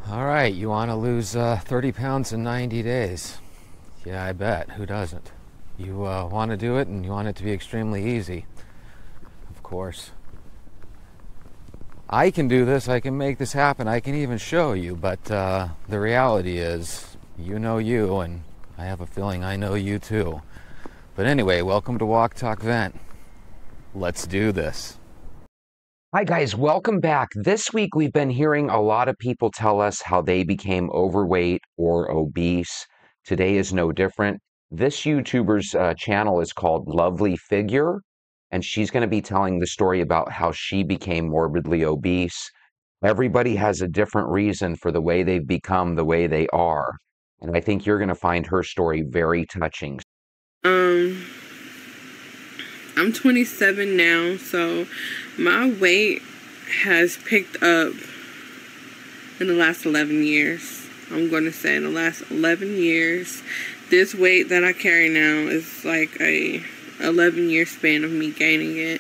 All right, you want to lose 30 pounds in 90 days? Yeah, I bet. Who doesn't? You want to do it, and you want it to be extremely easy. Of course. I can do this. I can make this happen. I can even show you. But the reality is, you know you, and I have a feeling I know you too. But anyway, welcome to Walk, Talk, Vent. Let's do this. Hi, guys. Welcome back. This week, we've been hearing a lot of people tell us how they became overweight or obese. Today is no different. This YouTuber's channel is called Lovely Figure, and she's going to be telling the story about how she became morbidly obese. Everybody has a different reason for the way they've become the way they are. And I think you're going to find her story very touching. Um, I'm 27 now, so my weight has picked up in the last 11 years. I'm going to say in the last 11 years. This weight that I carry now is like a 11-year span of me gaining it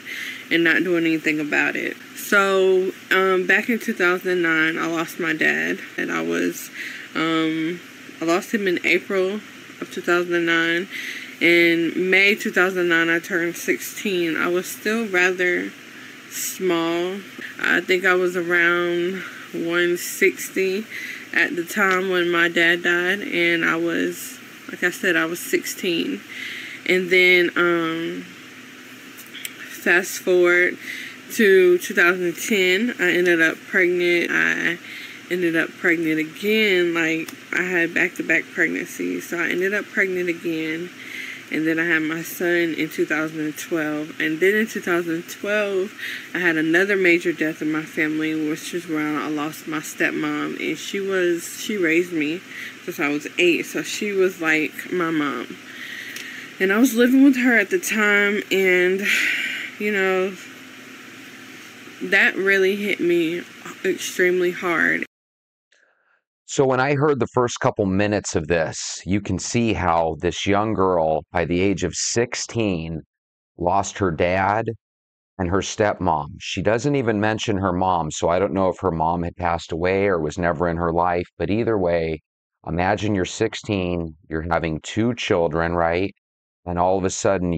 and not doing anything about it. So, back in 2009, I lost my dad, and I lost him in April of 2009. In May 2009, I turned 16. I was still rather small. I think I was around 160 at the time when my dad died, and I was, like I said, I was 16. And then, fast forward to 2010, I ended up pregnant. I ended up pregnant again. Like, I had back-to-back pregnancies, so I ended up pregnant again. And then I had my son in 2012. And then in 2012, I had another major death in my family, which is when I lost my stepmom. And she raised me since I was 8. So she was like my mom. And I was living with her at the time. And, you know, that really hit me extremely hard. So when I heard the first couple minutes of this, you can see how this young girl, by the age of 16, lost her dad and her stepmom. She doesn't even mention her mom, so I don't know if her mom had passed away or was never in her life. But either way, imagine you're 16, you're having 2 children, right? And all of a sudden,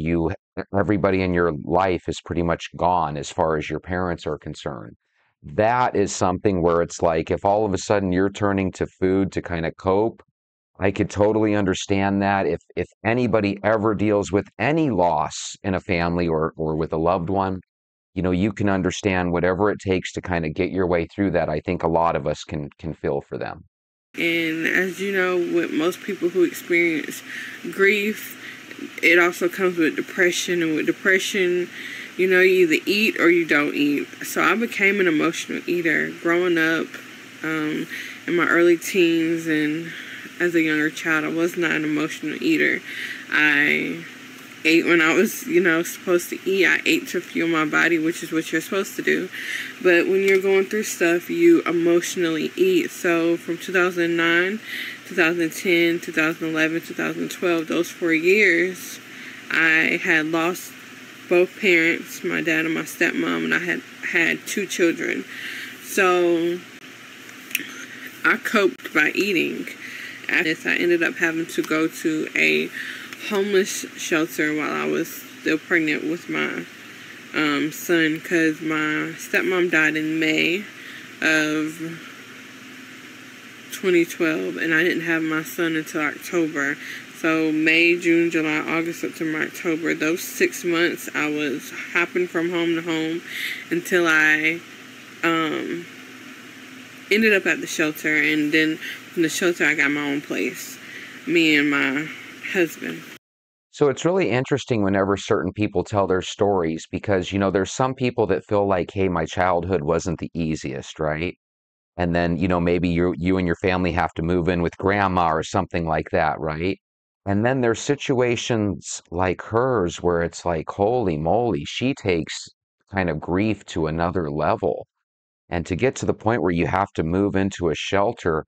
everybody in your life is pretty much gone as far as your parents are concerned. That is something where it's like if all of a sudden you're turning to food to kind of cope, I could totally understand that. If anybody ever deals with any loss in a family or with a loved one, you can understand whatever it takes to kind of get your way through that. I think a lot of us can feel for them. And as you know, with most people who experience grief, it also comes with depression. And with depression, you either eat or you don't eat. So I became an emotional eater growing up in my early teens, and as a younger child, I was not an emotional eater. I ate when I was, supposed to eat. I ate to fuel my body, which is what you're supposed to do. But when you're going through stuff, you emotionally eat. So from 2009, 2010, 2011, 2012, those 4 years, I had lost both parents, my dad and my stepmom, and I had 2 children. So I coped by eating. After this, I ended up having to go to a homeless shelter while I was still pregnant with my son, because my stepmom died in May of 2012, and I didn't have my son until October. So May, June, July, August, September, October, those 6 months I was hopping from home to home until I ended up at the shelter. And then from the shelter I got my own place, me and my husband. So it's really interesting whenever certain people tell their stories because, there's some people that feel like, hey, my childhood wasn't the easiest, right? And then, maybe you and your family have to move in with grandma or something like that, right? And then there's situations like hers where it's like, holy moly, she takes kind of grief to another level. And to get to the point where you have to move into a shelter,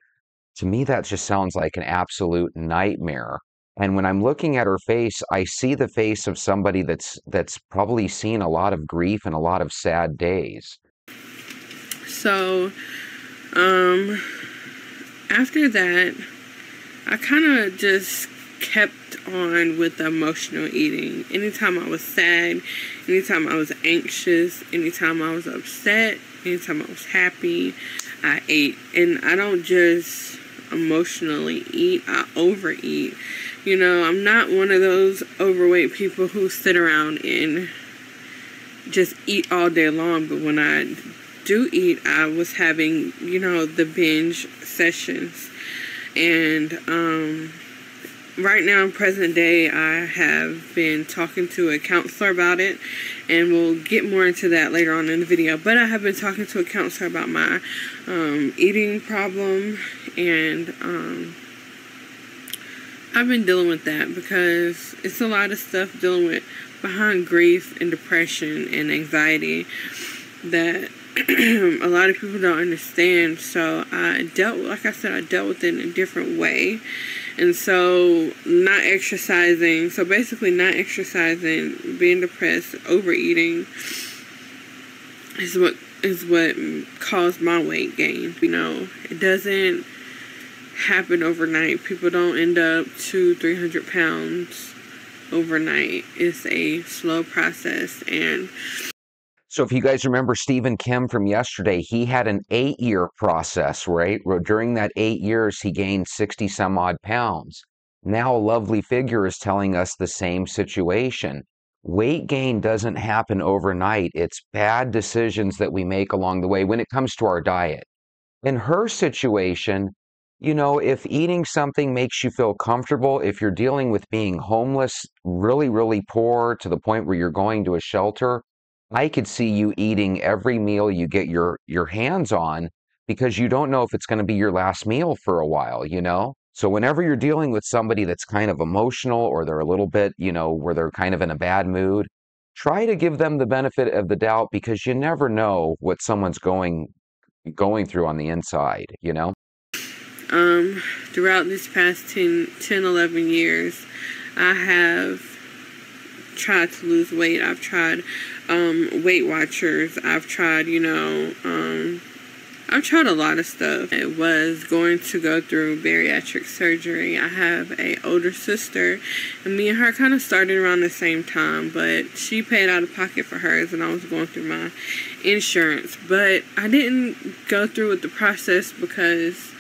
to me, that just sounds like an absolute nightmare. And when I'm looking at her face, I see the face of somebody that's probably seen a lot of grief and a lot of sad days. So, um, after that, I kind of just kept on with the emotional eating. Anytime I was sad, anytime I was anxious, anytime I was upset, anytime I was happy, I ate. And I don't just emotionally eat, I overeat. You know, I'm not one of those overweight people who sit around and just eat all day long, but when I do eat, I was having, you know, the binge sessions. And right now, in present day, I have been talking to a counselor about it, and we'll get more into that later on in the video. But I have been talking to a counselor about my eating problem, and I've been dealing with that because it's a lot of stuff dealing with behind grief and depression and anxiety that a lot of people don't understand. So like I said, I dealt with it in a different way. And so not exercising, so basically not exercising, being depressed, overeating is what caused my weight gain. You know, it doesn't happen overnight. People don't end up 200-300 pounds overnight. It's a slow process. And so if you guys remember Stephen Kim from yesterday, he had an 8-year process, right? Where during that 8 years, he gained 60 some odd pounds. Now, a lovely figure is telling us the same situation. Weight gain doesn't happen overnight. It's bad decisions that we make along the way when it comes to our diet. In her situation, you know, if eating something makes you feel comfortable, if you're dealing with being homeless, really, really poor to the point where you're going to a shelter, I could see you eating every meal you get your hands on because you don't know if it's going to be your last meal for a while, you know? So whenever you're dealing with somebody that's kind of emotional or they're a little bit, you know, where they're kind of in a bad mood, try to give them the benefit of the doubt because you never know what someone's going through on the inside, you know? Throughout this past 10, 11 years, I have tried to lose weight. I've tried Weight Watchers. I've tried, you know, I've tried a lot of stuff. I was going to go through bariatric surgery. I have an older sister, and me and her kind of started around the same time, but she paid out of pocket for hers, and I was going through my insurance. But I didn't go through with the process because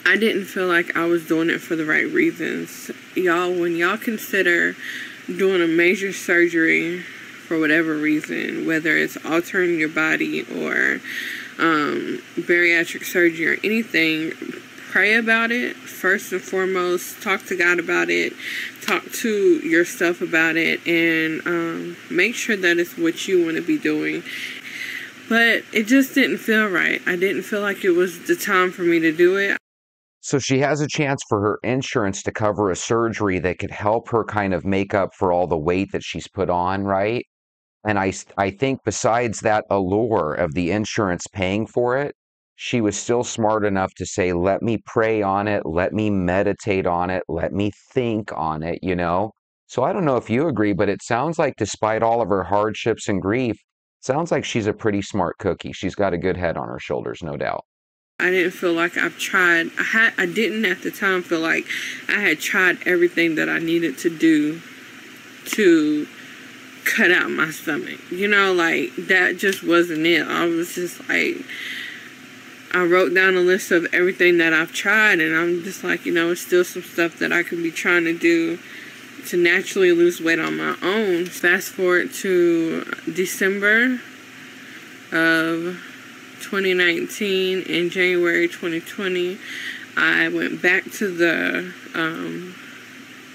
I didn't feel like I was doing it for the right reasons. Y'all, when y'all consider doing a major surgery for whatever reason, whether it's altering your body or bariatric surgery or anything, pray about it first and foremost. Talk to God about it. Talk to yourself about it, and make sure that it's what you want to be doing. But it just didn't feel right. I didn't feel like it was the time for me to do it. So she has a chance for her insurance to cover a surgery that could help her kind of make up for all the weight that she's put on, right? And I think besides that allure of the insurance paying for it, she was still smart enough to say, let me pray on it, let me meditate on it, let me think on it, you know? So I don't know if you agree, but it sounds like despite all of her hardships and grief, it sounds like she's a pretty smart cookie. She's got a good head on her shoulders, no doubt. I didn't feel like I've tried. I didn't at the time feel like I had tried everything that I needed to do to cut out my stomach. You know, like, that just wasn't it. I was just like, I wrote down a list of everything that I've tried, and I'm just like, you know, it's still some stuff that I could be trying to do to naturally lose weight on my own. Fast forward to December of 2019, in January 2020, I went back to the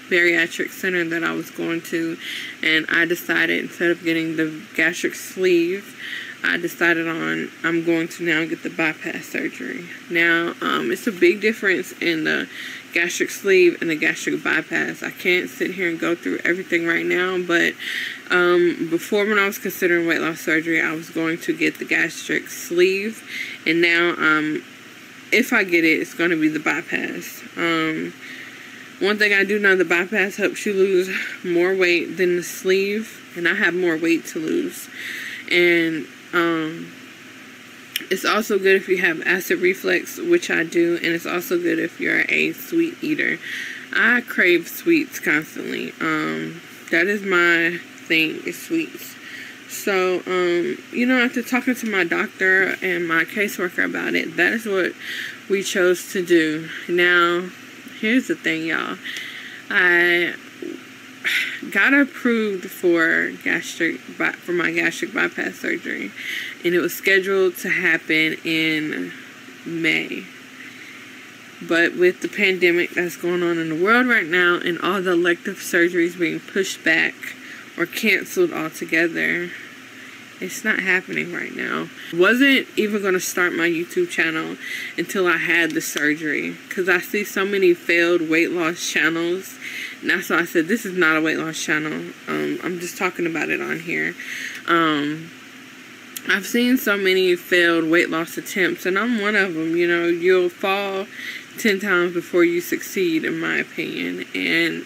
bariatric center that I was going to, and I decided, instead of getting the gastric sleeve, I decided on I'm going to now get the bypass surgery. Now, it's a big difference in the gastric sleeve and the gastric bypass. I can't sit here and go through everything right now, but before, when I was considering weight loss surgery, I was going to get the gastric sleeve, and now if I get it, it's going to be the bypass. One thing I do know, the bypass helps you lose more weight than the sleeve, and I have more weight to lose. And It's also good if you have acid reflux, which I do, and it's also good if you're a sweet eater. I crave sweets constantly. That is my thing, is sweets. So, after talking to my doctor and my caseworker about it, that is what we chose to do. Now, here's the thing, y'all. I got approved for my gastric bypass surgery, and it was scheduled to happen in May. But with the pandemic that's going on in the world right now, and all the elective surgeries being pushed back or canceled altogether, it's not happening right now. Wasn't even going to start my YouTube channel until I had the surgery, because I see so many failed weight loss channels, and that's why I said this is not a weight loss channel. I'm just talking about it on here. I've seen so many failed weight loss attempts, and I'm one of them. You'll fall 10 times before you succeed, in my opinion. And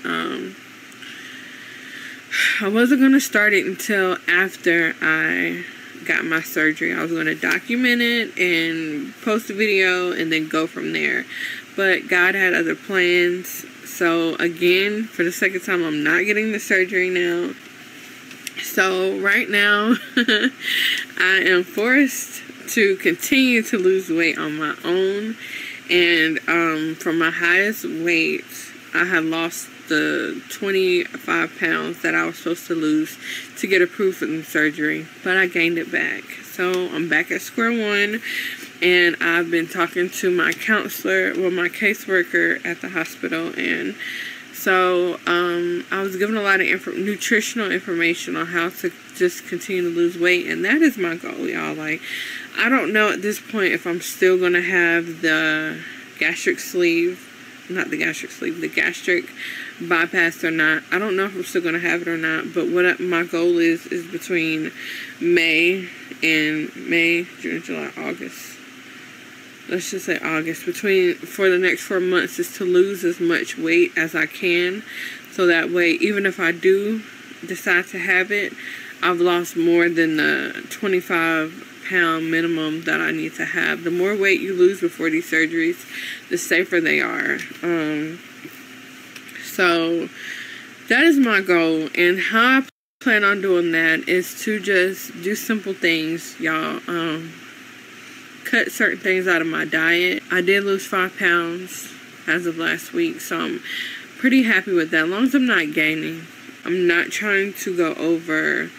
I wasn't going to start it until after I got my surgery. I was going to document it and post a video and then go from there. But God had other plans. So again, for the second time, I'm not getting the surgery now. So right now, I am forced to continue to lose weight on my own. And from my highest weight, I had lost the 25 pounds that I was supposed to lose to get approved for the surgery, but I gained it back. So I'm back at square one, and I've been talking to my counselor, my caseworker at the hospital, and so I was given a lot of nutritional information on how to just continue to lose weight, and that is my goal, y'all. Like, I don't know at this point if I'm still going to have the gastric bypass or not. I don't know if I'm still going to have it or not, but what my goal is between May, June, July, August. Let's just say August. For the next 4 months is to lose as much weight as I can. So that way, even if I do decide to have it, I've lost more than the 25-pound minimum that I need to have. The more weight you lose before these surgeries, the safer they are. So that is my goal, and how I plan on doing that is to just do simple things, y'all. Cut certain things out of my diet. I did lose 5 pounds as of last week, so I'm pretty happy with that. As long as I'm not gaining, I'm not trying to go over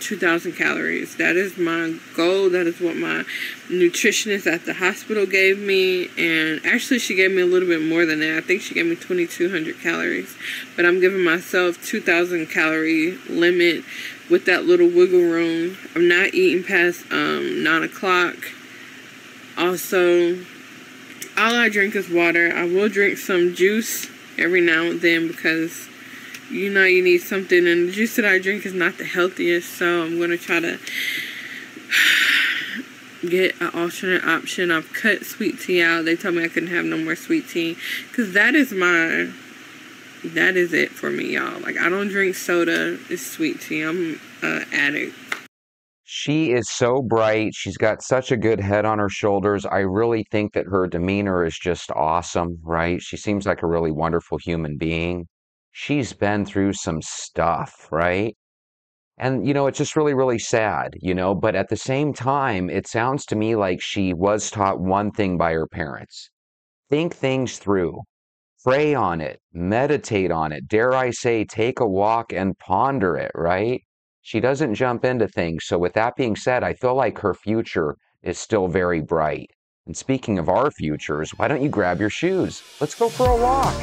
2,000 calories. That is my goal. That is what my nutritionist at the hospital gave me, and actually she gave me a little bit more than that. I think she gave me 2,200 calories, but I'm giving myself 2,000 calorie limit with that little wiggle room. I'm not eating past 9 o'clock. Also, all I drink is water. I will drink some juice every now and then because you need something, and the juice that I drink is not the healthiest, so I'm going to try to get an alternate option. I've cut sweet tea out. They told me I couldn't have no more sweet tea, because that is it for me, y'all. Like, I don't drink soda. It's sweet tea. I'm an addict. She is so bright. She's got such a good head on her shoulders. I really think that her demeanor is just awesome, right? She seems like a really wonderful human being. She's been through some stuff, right? And, it's just really, really sad, but at the same time, it sounds to me like she was taught one thing by her parents. Think things through. Pray on it. Meditate on it. Dare I say, take a walk and ponder it, right? She doesn't jump into things. So with that being said, I feel like her future is still very bright. And speaking of our futures, why don't you grab your shoes? Let's go for a walk.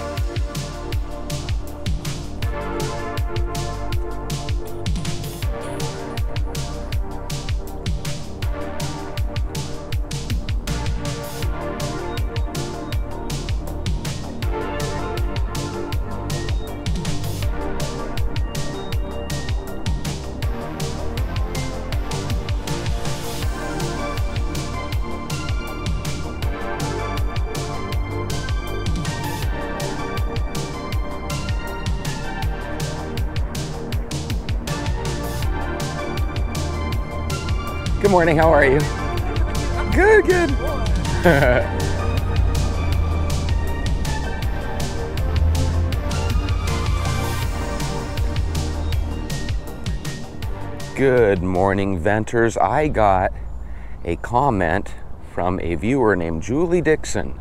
Good morning, how are you? Good, good. Good morning, Venters. I got a comment from a viewer named Julie Dixon.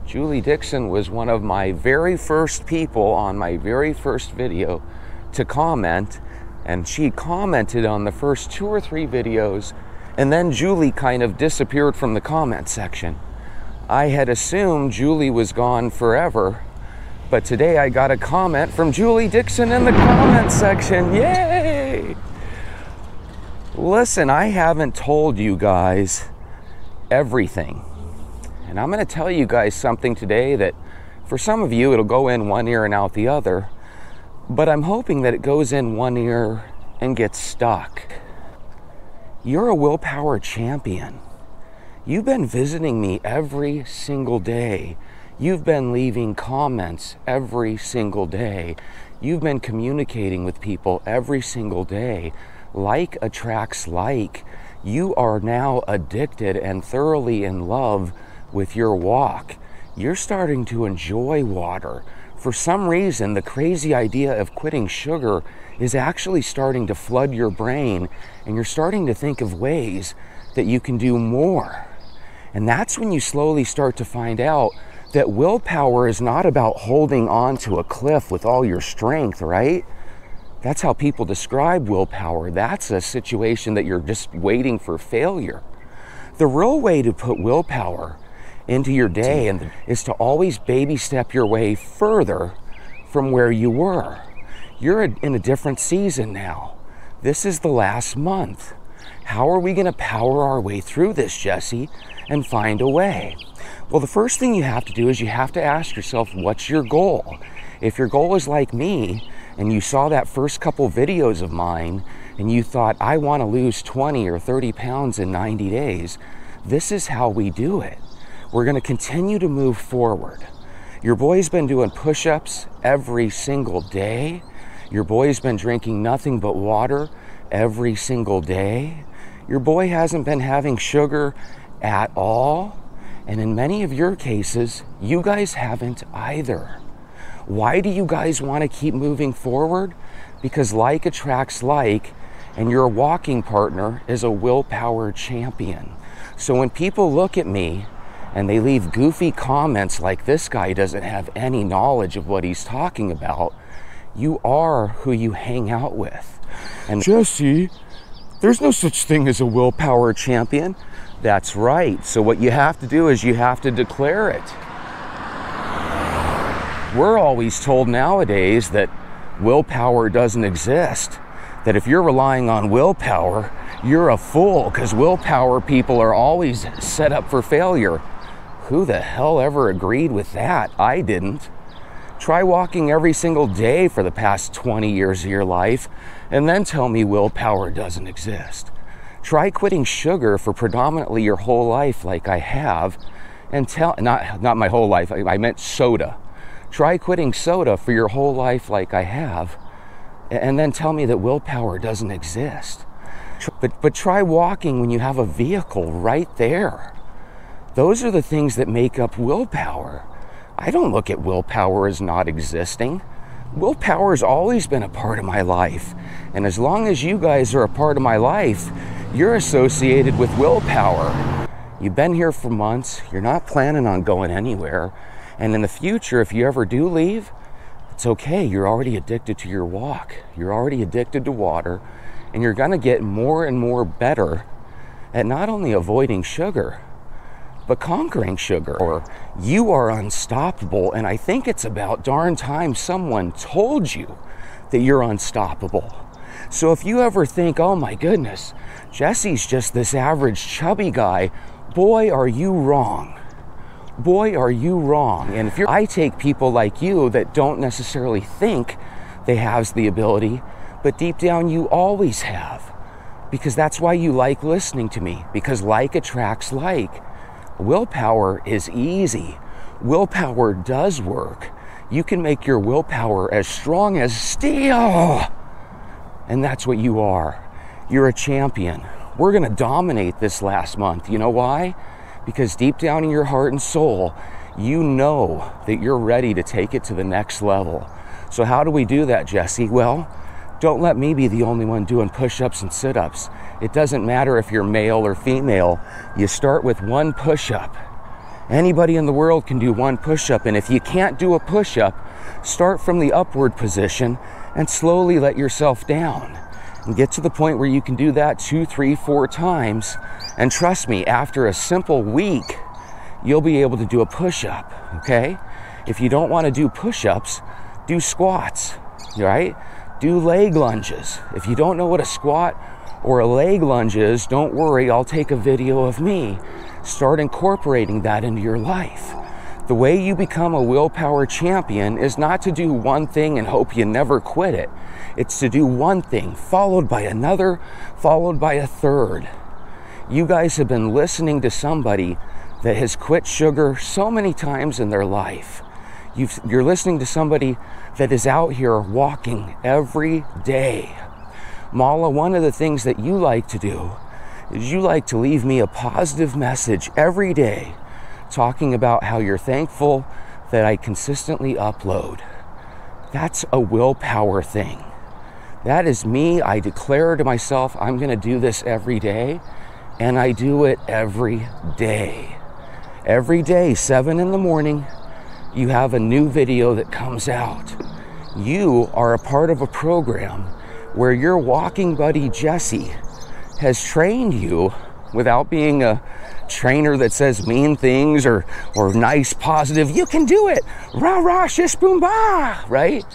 Julie Dixon was one of my very first people on my very first video to comment, and she commented on the first 2 or 3 videos, and then Julie kind of disappeared from the comment section. I had assumed Julie was gone forever, but today I got a comment from Julie Dixon in the comment section. Yay! Listen, I haven't told you guys everything. And I'm going to tell you guys something today that for some of you it'll go in one ear and out the other, but I'm hoping that it goes in one ear and gets stuck. You're a willpower champion. You've been visiting me every single day. You've been leaving comments every single day. You've been communicating with people every single day. Like attracts like. You are now addicted and thoroughly in love with your walk. You're starting to enjoy water. For some reason, the crazy idea of quitting sugar is actually starting to flood your brain, and you're starting to think of ways that you can do more. And that's when you slowly start to find out that willpower is not about holding on to a cliff with all your strength, right? That's how people describe willpower. That's a situation that you're just waiting for failure. The real way to put willpower into your day is to always baby step your way further from where you were. You're in a different season now. This is the last month. How are we going to power our way through this, Jesse, and find a way? Well, the first thing you have to do is you have to ask yourself, what's your goal? If your goal is like me, and you saw that first couple videos of mine, and you thought, I want to lose 20 or 30 pounds in 90 days, this is how we do it. We're going to continue to move forward. Your boy's been doing push-ups every single day. Your boy's been drinking nothing but water every single day. Your boy hasn't been having sugar at all. And in many of your cases, you guys haven't either. Why do you guys want to keep moving forward? Because like attracts like, and your walking partner is a willpower champion. So when people look at me and they leave goofy comments like this guy doesn't have any knowledge of what he's talking about, you are who you hang out with. And Jesse, there's no such thing as a willpower champion. That's right. So what you have to do is you have to declare it. We're always told nowadays that willpower doesn't exist, that if you're relying on willpower, you're a fool, because willpower people are always set up for failure. Who the hell ever agreed with that? I didn't. Try walking every single day for the past 20 years of your life, and then tell me willpower doesn't exist. Try quitting sugar for predominantly your whole life like I have, and not my whole life, I meant soda. Try quitting soda for your whole life like I have, and then tell me that willpower doesn't exist. But try walking when you have a vehicle right there. Those are the things that make up willpower. I don't look at willpower as not existing. Willpower has always been a part of my life. And as long as you guys are a part of my life, you're associated with willpower. You've been here for months. You're not planning on going anywhere. And in the future, if you ever do leave, it's okay. You're already addicted to your walk. You're already addicted to water. And you're going to get more and more better at not only avoiding sugar, but conquering sugar. Or you are unstoppable. And I think it's about darn time someone told you that you're unstoppable. So if you ever think, oh my goodness, Jesse's just this average chubby guy, boy, are you wrong. Boy, are you wrong. And if I take people like you that don't necessarily think they have the ability, but deep down you always have. Because that's why you like listening to me. Because like attracts like. Willpower is easy. Willpower does work. You can make your willpower as strong as steel. And that's what you are. You're a champion. We're going to dominate this last month. You know why? Because deep down in your heart and soul, you know that you're ready to take it to the next level. So how do we do that, Jesse? Well, don't let me be the only one doing push-ups and sit-ups. It doesn't matter if you're male or female. You start with one push-up. Anybody in the world can do one push-up, and if you can't do a push-up, start from the upward position and slowly let yourself down and get to the point where you can do that 2, 3, 4 times. And trust me, after a simple week, you'll be able to do a push-up, okay? If you don't want to do push-ups, do squats, right? Do leg lunges. If you don't know what a squat or a leg lunge is, don't worry, I'll take a video of me. Start incorporating that into your life. The way you become a willpower champion is not to do one thing and hope you never quit it. It's to do one thing, followed by another, followed by a third. You guys have been listening to somebody that has quit sugar so many times in their life. You're listening to somebody that is out here walking every day. Mala, one of the things that you like to do is you like to leave me a positive message every day talking about how you're thankful that I consistently upload. That's a willpower thing. That is me. I declare to myself, I'm going to do this every day, and I do it every day. Every day, 7 in the morning, you have a new video that comes out. You are a part of a program where your walking buddy Jesse has trained you without being a trainer that says mean things or nice, positive, you can do it, rah, rah, shish, boom, bah, right?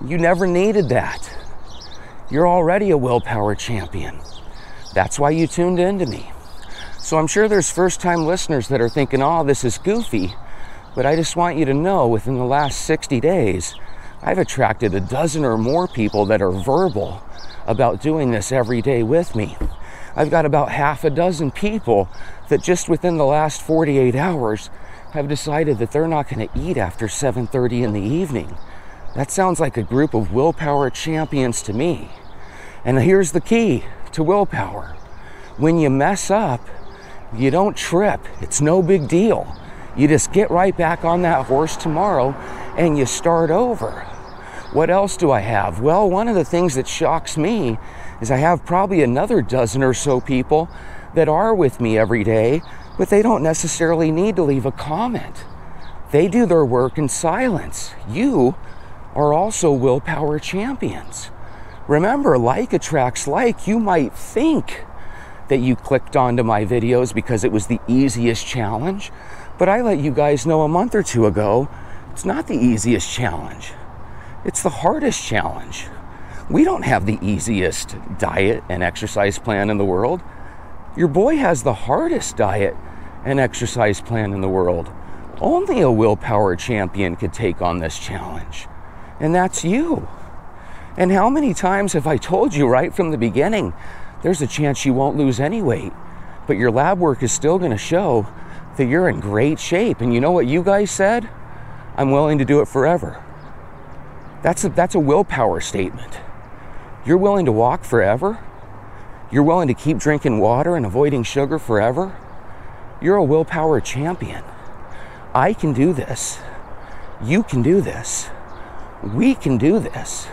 You never needed that. You're already a willpower champion. That's why you tuned into me. So I'm sure there's first-time listeners that are thinking, oh, this is goofy, but I just want you to know within the last 60 days, I've attracted a dozen or more people that are verbal about doing this every day with me. I've got about half a dozen people that just within the last 48 hours have decided that they're not going to eat after 7:30 in the evening. That sounds like a group of willpower champions to me. And here's the key to willpower. When you mess up, you don't trip. It's no big deal. You just get right back on that horse tomorrow and you start over. What else do I have? Well, one of the things that shocks me is I have probably another dozen or so people that are with me every day, but they don't necessarily need to leave a comment. They do their work in silence. You are also willpower champions. Remember, like attracts like. You might think that you clicked onto my videos because it was the easiest challenge, but I let you guys know a month or two ago, it's not the easiest challenge. It's the hardest challenge. We don't have the easiest diet and exercise plan in the world. Your boy has the hardest diet and exercise plan in the world. Only a willpower champion could take on this challenge, and that's you. And how many times have I told you right from the beginning, there's a chance you won't lose any weight, but your lab work is still going to show that you're in great shape. And you know what you guys said? I'm willing to do it forever. That's a willpower statement. You're willing to walk forever? You're willing to keep drinking water and avoiding sugar forever? You're a willpower champion. I can do this. You can do this. We can do this.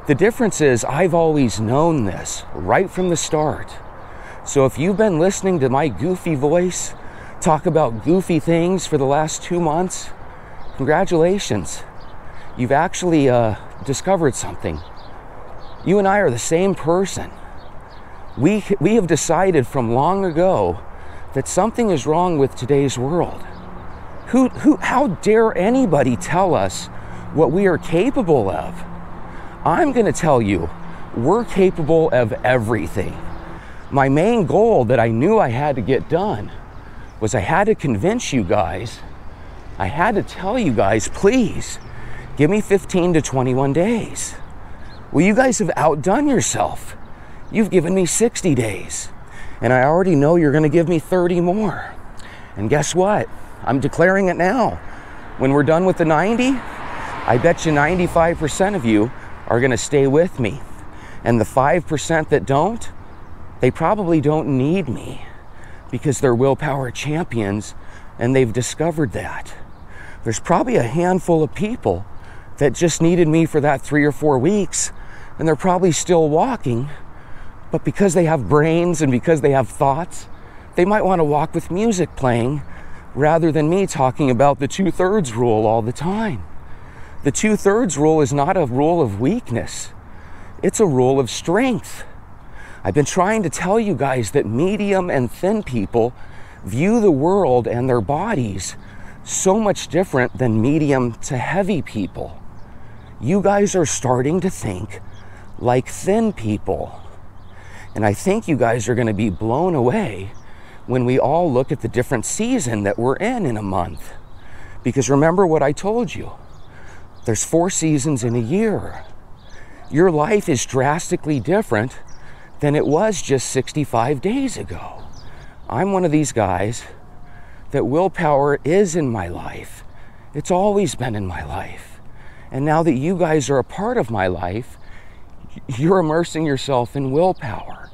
The difference is I've always known this right from the start. So if you've been listening to my goofy voice talk about goofy things for the last 2 months, congratulations. You've actually discovered something. You and I are the same person. We have decided from long ago that something is wrong with today's world. How dare anybody tell us what we are capable of? I'm going to tell you, we're capable of everything. My main goal that I knew I had to get done was I had to convince you guys, I had to tell you guys, please, give me 15 to 21 days. Well, you guys have outdone yourself. You've given me 60 days, and I already know you're going to give me 30 more. And guess what? I'm declaring it now. When we're done with the 90, I bet you 95% of you are going to stay with me. And the 5% that don't, They probably don't need me because they're willpower champions and they've discovered that. There's probably a handful of people that just needed me for that 3 or 4 weeks, and they're probably still walking, but because they have brains and because they have thoughts, they might want to walk with music playing rather than me talking about the 2/3 rule all the time. The 2/3 rule is not a rule of weakness. It's a rule of strength. I've been trying to tell you guys that medium and thin people view the world and their bodies so much different than medium to heavy people. You guys are starting to think like thin people. And I think you guys are going to be blown away when we all look at the different season that we're in a month. Because remember what I told you. There's 4 seasons in a year. Your life is drastically different than it was just 65 days ago. I'm one of these guys that willpower is in my life. It's always been in my life. And now that you guys are a part of my life, you're immersing yourself in willpower.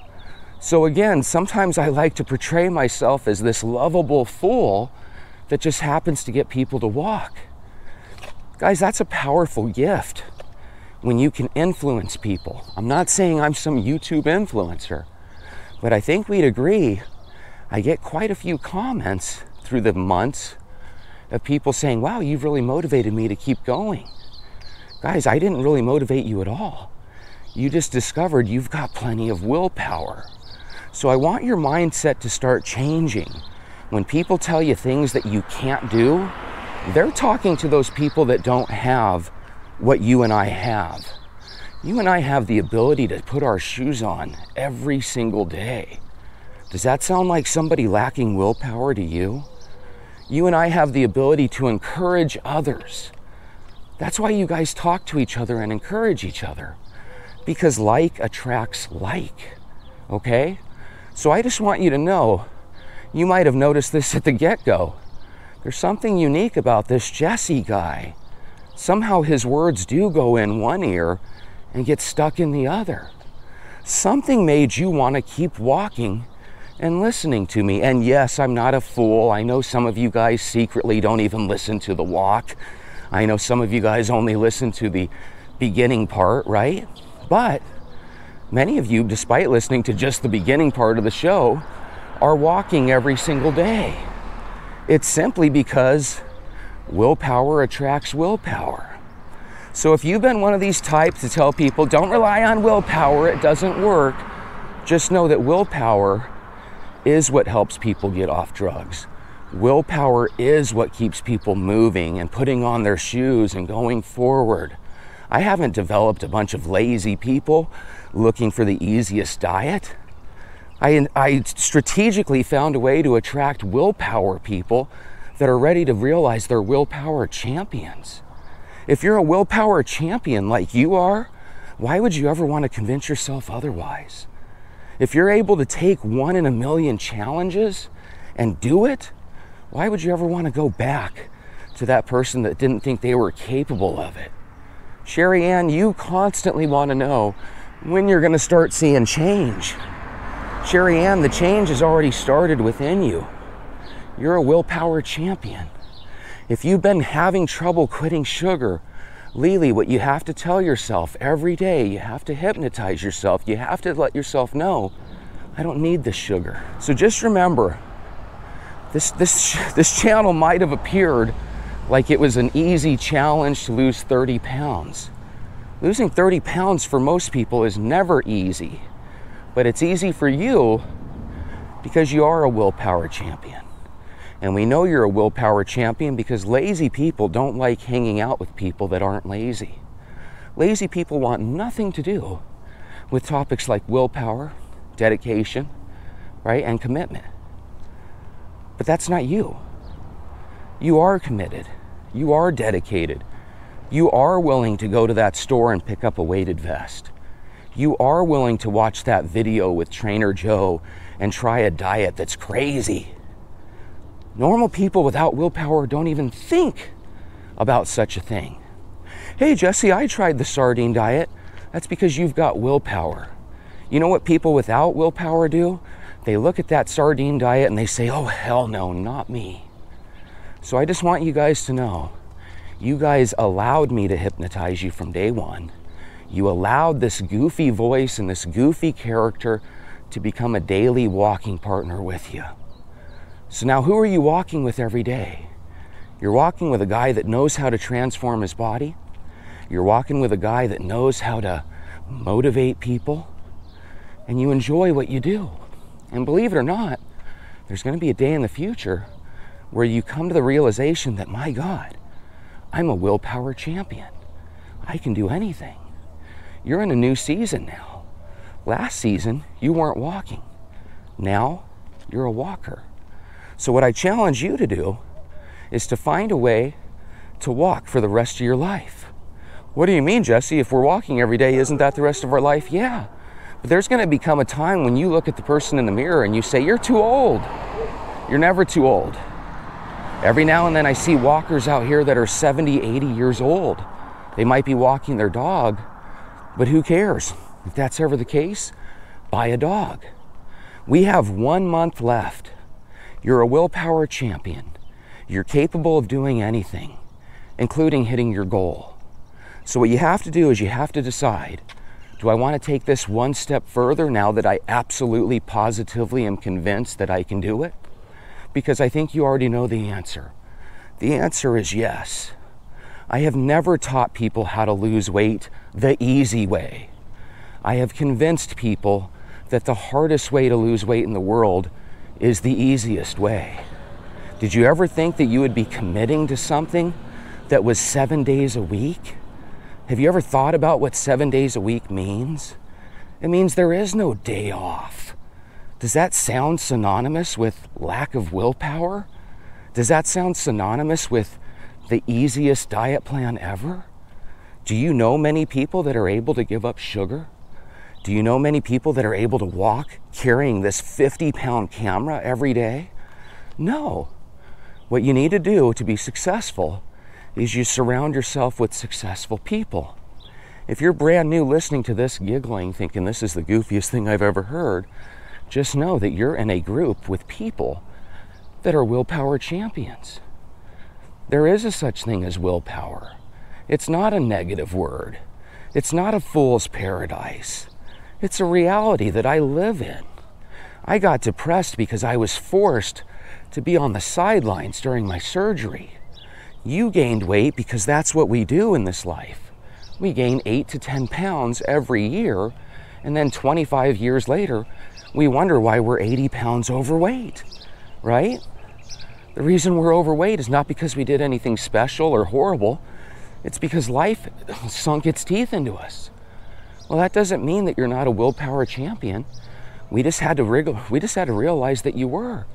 So again, sometimes I like to portray myself as this lovable fool that just happens to get people to walk. Guys, that's a powerful gift when you can influence people. I'm not saying I'm some YouTube influencer, but I think we'd agree I get quite a few comments through the months of people saying, wow, you've really motivated me to keep going. Guys, I didn't really motivate you at all. You just discovered you've got plenty of willpower. So I want your mindset to start changing. When people tell you things that you can't do, they're talking to those people that don't have what you and I have. You and I have the ability to put our shoes on every single day. Does that sound like somebody lacking willpower to you? You and I have the ability to encourage others. That's why you guys talk to each other and encourage each other. Because like attracts like, okay? So I just want you to know, you might have noticed this at the get-go. There's something unique about this Jesse guy. Somehow his words do go in one ear and get stuck in the other. Something made you want to keep walking and listening to me. And yes, I'm not a fool. I know some of you guys secretly don't even listen to the walk. I know some of you guys only listen to the beginning part, right? But many of you, despite listening to just the beginning part of the show, are walking every single day. It's simply because willpower attracts willpower. So if you've been one of these types to tell people, don't rely on willpower, it doesn't work, just know that willpower is what helps people get off drugs. Willpower is what keeps people moving and putting on their shoes and going forward. I haven't developed a bunch of lazy people looking for the easiest diet. I strategically found a way to attract willpower people that are ready to realize they're willpower champions. If you're a willpower champion like you are, why would you ever want to convince yourself otherwise? If you're able to take 1 in a million challenges and do it, why would you ever want to go back to that person that didn't think they were capable of it? Sherry Ann, you constantly want to know when you're going to start seeing change. Sherry Ann, the change has already started within you. You're a willpower champion. If you've been having trouble quitting sugar, Lily, what you have to tell yourself every day, you have to hypnotize yourself. You have to let yourself know, I don't need this sugar. So just remember, this channel might have appeared like it was an easy challenge to lose 30 pounds. Losing 30 pounds for most people is never easy, but it's easy for you because you are a willpower champion. And we know you're a willpower champion because lazy people don't like hanging out with people that aren't lazy. Lazy people want nothing to do with topics like willpower, dedication, right, and commitment. But that's not you. You are committed. You are dedicated. You are willing to go to that store and pick up a weighted vest. You are willing to watch that video with Trainer Joe and try a diet that's crazy. Normal people without willpower don't even think about such a thing. Hey, Jesse, I tried the sardine diet. That's because you've got willpower. You know what people without willpower do? They look at that sardine diet and they say, oh, hell no, not me. So I just want you guys to know, you guys allowed me to hypnotize you from day one. You allowed this goofy voice and this goofy character to become a daily walking partner with you. So now who are you walking with every day? You're walking with a guy that knows how to transform his body. You're walking with a guy that knows how to motivate people. And you enjoy what you do. And believe it or not, there's going to be a day in the future where you come to the realization that, my God, I'm a willpower champion. I can do anything. You're in a new season now. Last season, you weren't walking. Now, you're a walker. So what I challenge you to do is to find a way to walk for the rest of your life. What do you mean, Jesse? If we're walking every day, isn't that the rest of our life? Yeah. But there's going to become a time when you look at the person in the mirror and you say, you're too old. You're never too old. Every now and then I see walkers out here that are 70, 80 years old. They might be walking their dog, but who cares? If that's ever the case, buy a dog. We have 1 month left. You're a willpower champion. You're capable of doing anything, including hitting your goal. So what you have to do is you have to decide, do I want to take this one step further now that I absolutely, positively am convinced that I can do it? Because I think you already know the answer. The answer is yes. I have never taught people how to lose weight the easy way. I have convinced people that the hardest way to lose weight in the world is the easiest way. Did you ever think that you would be committing to something that was 7 days a week? Have you ever thought about what 7 days a week means? It means there is no day off. Does that sound synonymous with lack of willpower? Does that sound synonymous with the easiest diet plan ever? Do you know many people that are able to give up sugar? Do you know many people that are able to walk carrying this 50-pound camera every day? No. What you need to do to be successful is you surround yourself with successful people. If you're brand new listening to this, giggling, thinking this is the goofiest thing I've ever heard, just know that you're in a group with people that are willpower champions. There is a such thing as willpower. It's not a negative word. It's not a fool's paradise. It's a reality that I live in. I got depressed because I was forced to be on the sidelines during my surgery. You gained weight because that's what we do in this life. We gain 8 to 10 pounds every year, and then 25 years later, we wonder why we're 80 pounds overweight, right? The reason we're overweight is not because we did anything special or horrible. It's because life sunk its teeth into us. Well, that doesn't mean that you're not a willpower champion. We just had to realize that you were.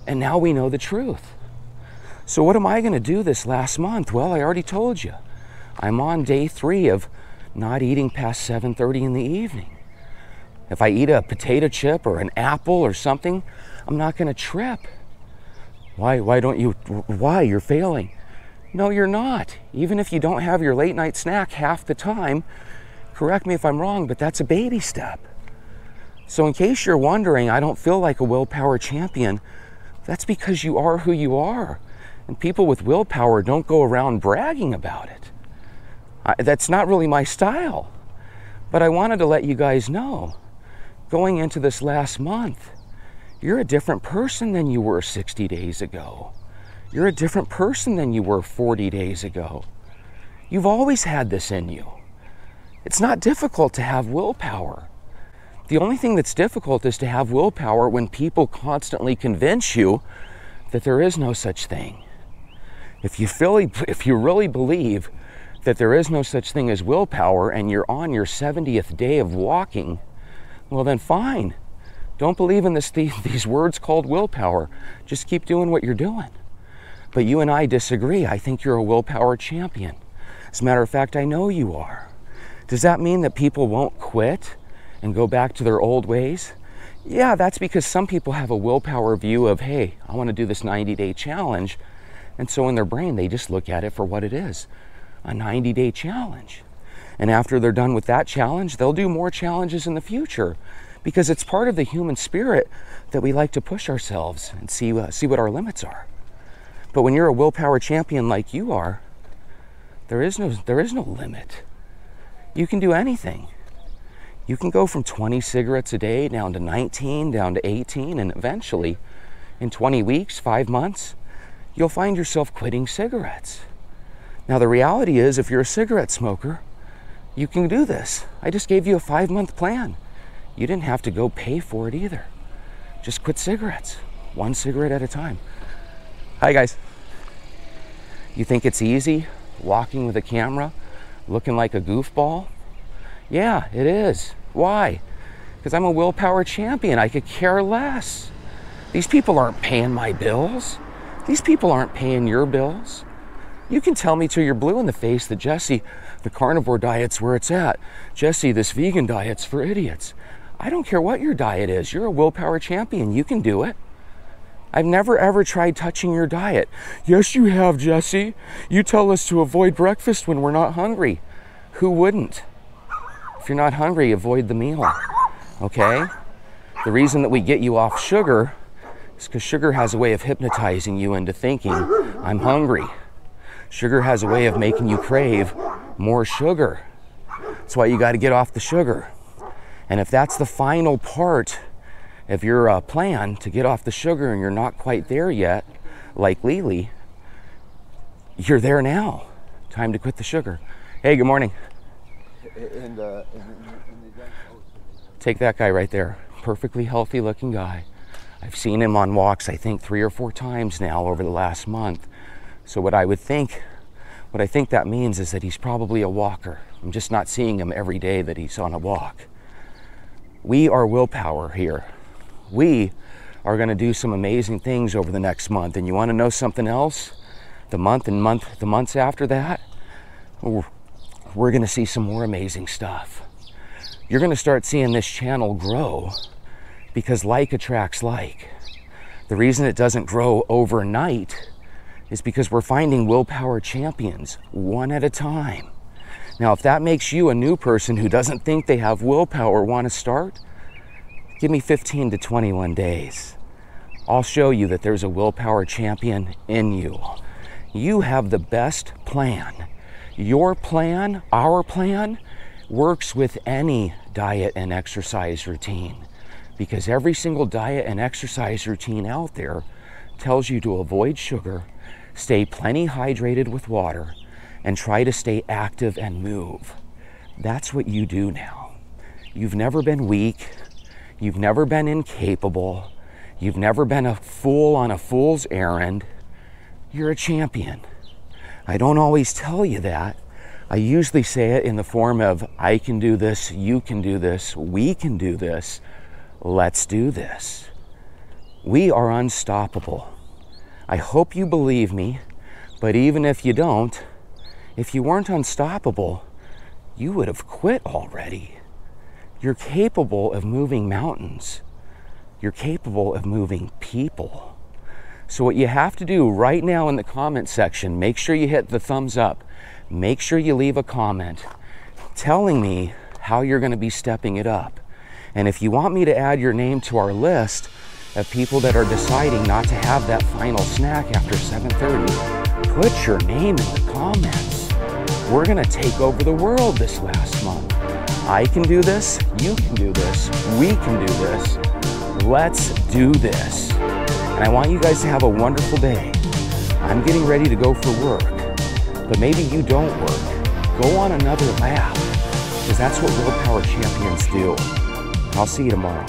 And now we know the truth. So what am I going to do this last month? Well, I already told you. I'm on day 3 of not eating past 7:30 in the evening. If I eat a potato chip or an apple or something, I'm not going to trip. Why don't you? Why? You're failing. No, you're not. Even if you don't have your late night snack half the time, correct me if I'm wrong, but that's a baby step. So in case you're wondering, I don't feel like a willpower champion, that's because you are who you are. And people with willpower don't go around bragging about it. That's not really my style. But I wanted to let you guys know, going into this last month, you're a different person than you were 60 days ago. You're a different person than you were 40 days ago. You've always had this in you. It's not difficult to have willpower. The only thing that's difficult is to have willpower when people constantly convince you that there is no such thing. If you really believe that there is no such thing as willpower and you're on your 70th day of walking, well then fine. Don't believe in these words called willpower. Just keep doing what you're doing. But you and I disagree. I think you're a willpower champion. As a matter of fact, I know you are. Does that mean that people won't quit and go back to their old ways? Yeah, that's because some people have a willpower view of, hey, I want to do this 90-day challenge. And so in their brain, they just look at it for what it is, a 90-day challenge. And after they're done with that challenge, they'll do more challenges in the future, because it's part of the human spirit that we like to push ourselves and see what our limits are. But when you're a willpower champion like you are, there is no limit. You can do anything. You can go from 20 cigarettes a day down to 19, down to 18, and eventually, in 20 weeks, 5 months, you'll find yourself quitting cigarettes. Now, the reality is, if you're a cigarette smoker, you can do this. I just gave you a 5-month plan. You didn't have to go pay for it either. Just quit cigarettes, 1 cigarette at a time. Hi, guys. You think it's easy walking with a camera, looking like a goofball? Yeah, it is. Why? Because I'm a willpower champion. I could care less. These people aren't paying my bills. These people aren't paying your bills. You can tell me till you're blue in the face that, Jesse, the carnivore diet's where it's at. Jesse, this vegan diet's for idiots. I don't care what your diet is. You're a willpower champion. You can do it. I've never ever tried touching your diet. Yes, you have, Jesse. You tell us to avoid breakfast when we're not hungry. Who wouldn't? If you're not hungry, avoid the meal, okay? The reason that we get you off sugar is because sugar has a way of hypnotizing you into thinking, I'm hungry. Sugar has a way of making you crave more sugar. That's why you got to get off the sugar. And if that's the final part of your plan to get off the sugar and you're not quite there yet, like Lily, you're there now. Time to quit the sugar. Hey, good morning. Take that guy right there. Perfectly healthy looking guy. I've seen him on walks, I think 3 or 4 times now over the last month. So what I think that means is that he's probably a walker. I'm just not seeing him every day that he's on a walk. We are willpower here. We are going to do some amazing things over the next month. And you want to know something else? The months after that, we're going to see some more amazing stuff. You're going to start seeing this channel grow because like attracts like. The reason it doesn't grow overnight is because we're finding willpower champions one at a time. Now, if that makes you a new person who doesn't think they have willpower want to start, give me 15 to 21 days. I'll show you that there's a willpower champion in you. You have the best plan. Your plan, our plan, works with any diet and exercise routine, because every single diet and exercise routine out there tells you to avoid sugar, stay plenty hydrated with water, and try to stay active and move. That's what you do now. You've never been weak. You've never been incapable. You've never been a fool on a fool's errand. You're a champion. I don't always tell you that. I usually say it in the form of, I can do this, you can do this, we can do this, let's do this. We are unstoppable. I hope you believe me, but even if you don't, if you weren't unstoppable, you would have quit already. You're capable of moving mountains. You're capable of moving people. So what you have to do right now in the comment section, make sure you hit the thumbs up. Make sure you leave a comment telling me how you're going to be stepping it up. And if you want me to add your name to our list of people that are deciding not to have that final snack after 7:30, put your name in the comments. We're going to take over the world this last month. I can do this, you can do this, we can do this. Let's do this. And I want you guys to have a wonderful day. I'm getting ready to go for work, but maybe you don't work. Go on another lap, because that's what willpower champions do. I'll see you tomorrow.